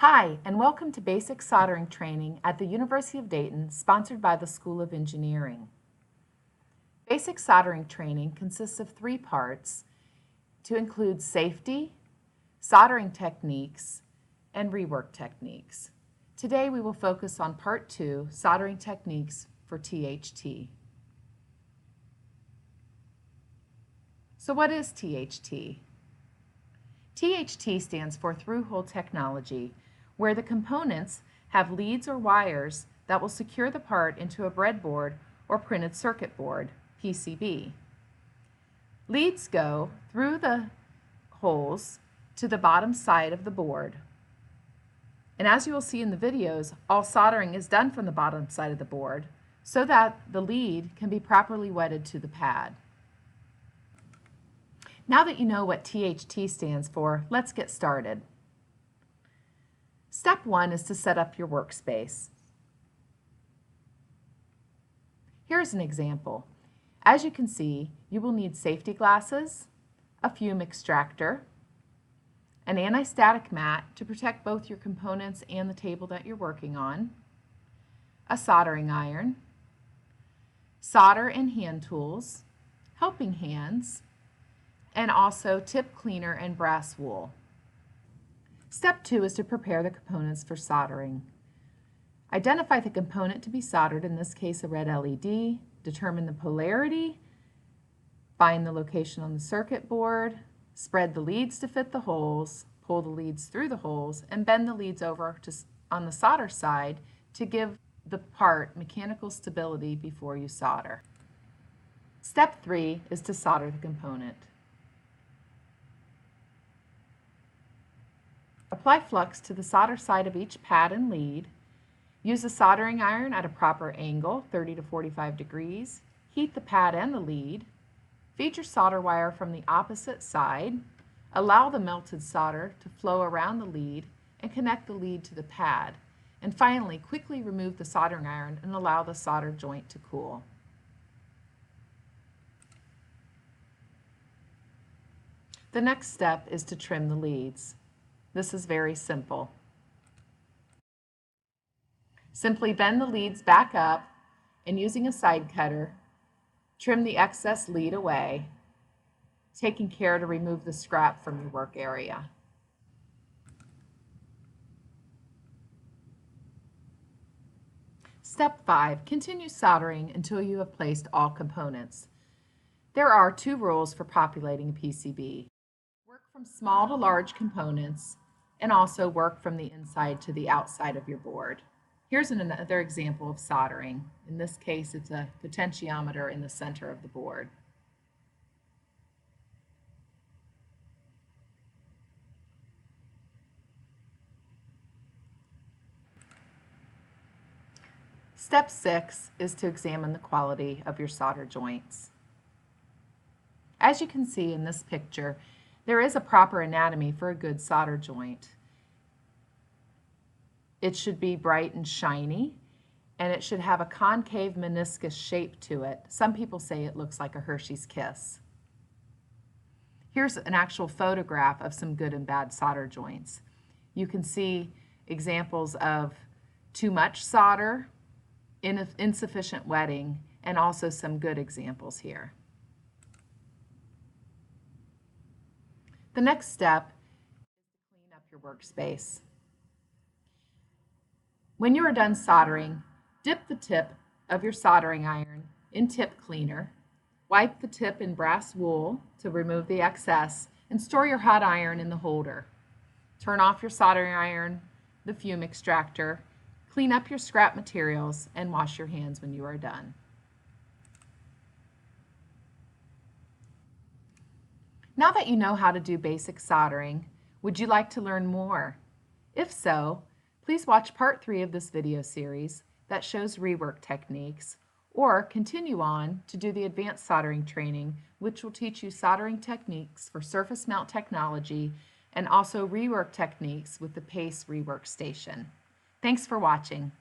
Hi, and welcome to Basic Soldering Training at the University of Dayton, sponsored by the School of Engineering. Basic soldering training consists of three parts to include safety, soldering techniques, and rework techniques. Today we will focus on Part 2, Soldering Techniques for THT. So what is THT? THT stands for through-hole technology, where the components have leads or wires that will secure the part into a breadboard or printed circuit board, PCB. Leads go through the holes to the bottom side of the board. And as you will see in the videos, all soldering is done from the bottom side of the board so that the lead can be properly wedded to the pad. Now that you know what THT stands for, let's get started. Step 1 is to set up your workspace. Here's an example. As you can see, you will need safety glasses, a fume extractor, an anti-static mat to protect both your components and the table that you're working on, a soldering iron, solder and hand tools, helping hands, and also tip cleaner and brass wool. Step 2 is to prepare the components for soldering. Identify the component to be soldered, in this case a red LED, determine the polarity, find the location on the circuit board, spread the leads to fit the holes, pull the leads through the holes, and bend the leads over on the solder side to give the part mechanical stability before you solder. Step 3 is to solder the component. Apply flux to the solder side of each pad and lead. Use a soldering iron at a proper angle, 30 to 45 degrees. Heat the pad and the lead. Feed your solder wire from the opposite side. Allow the melted solder to flow around the lead and connect the lead to the pad. And finally, quickly remove the soldering iron and allow the solder joint to cool. The next step is to trim the leads. This is very simple. Simply bend the leads back up and using a side cutter, trim the excess lead away, taking care to remove the scrap from your work area. Step 5, continue soldering until you have placed all components. There are 2 rules for populating a PCB. Work from small to large components and also work from the inside to the outside of your board. Here's another example of soldering. In this case, it's a potentiometer in the center of the board. Step 6 is to examine the quality of your solder joints. As you can see in this picture, there is a proper anatomy for a good solder joint. It should be bright and shiny, and it should have a concave meniscus shape to it. Some people say it looks like a Hershey's Kiss. Here's an actual photograph of some good and bad solder joints. You can see examples of too much solder, insufficient wetting, and also some good examples here. The next step is to clean up your workspace. When you are done soldering, dip the tip of your soldering iron in tip cleaner, wipe the tip in brass wool to remove the excess, and store your hot iron in the holder. Turn off your soldering iron, the fume extractor, clean up your scrap materials, and wash your hands when you are done. Now that you know how to do basic soldering, would you like to learn more? If so, please watch Part 3 of this video series that shows rework techniques, or continue on to do the advanced soldering training, which will teach you soldering techniques for surface mount technology and also rework techniques with the PACE rework station. Thanks for watching.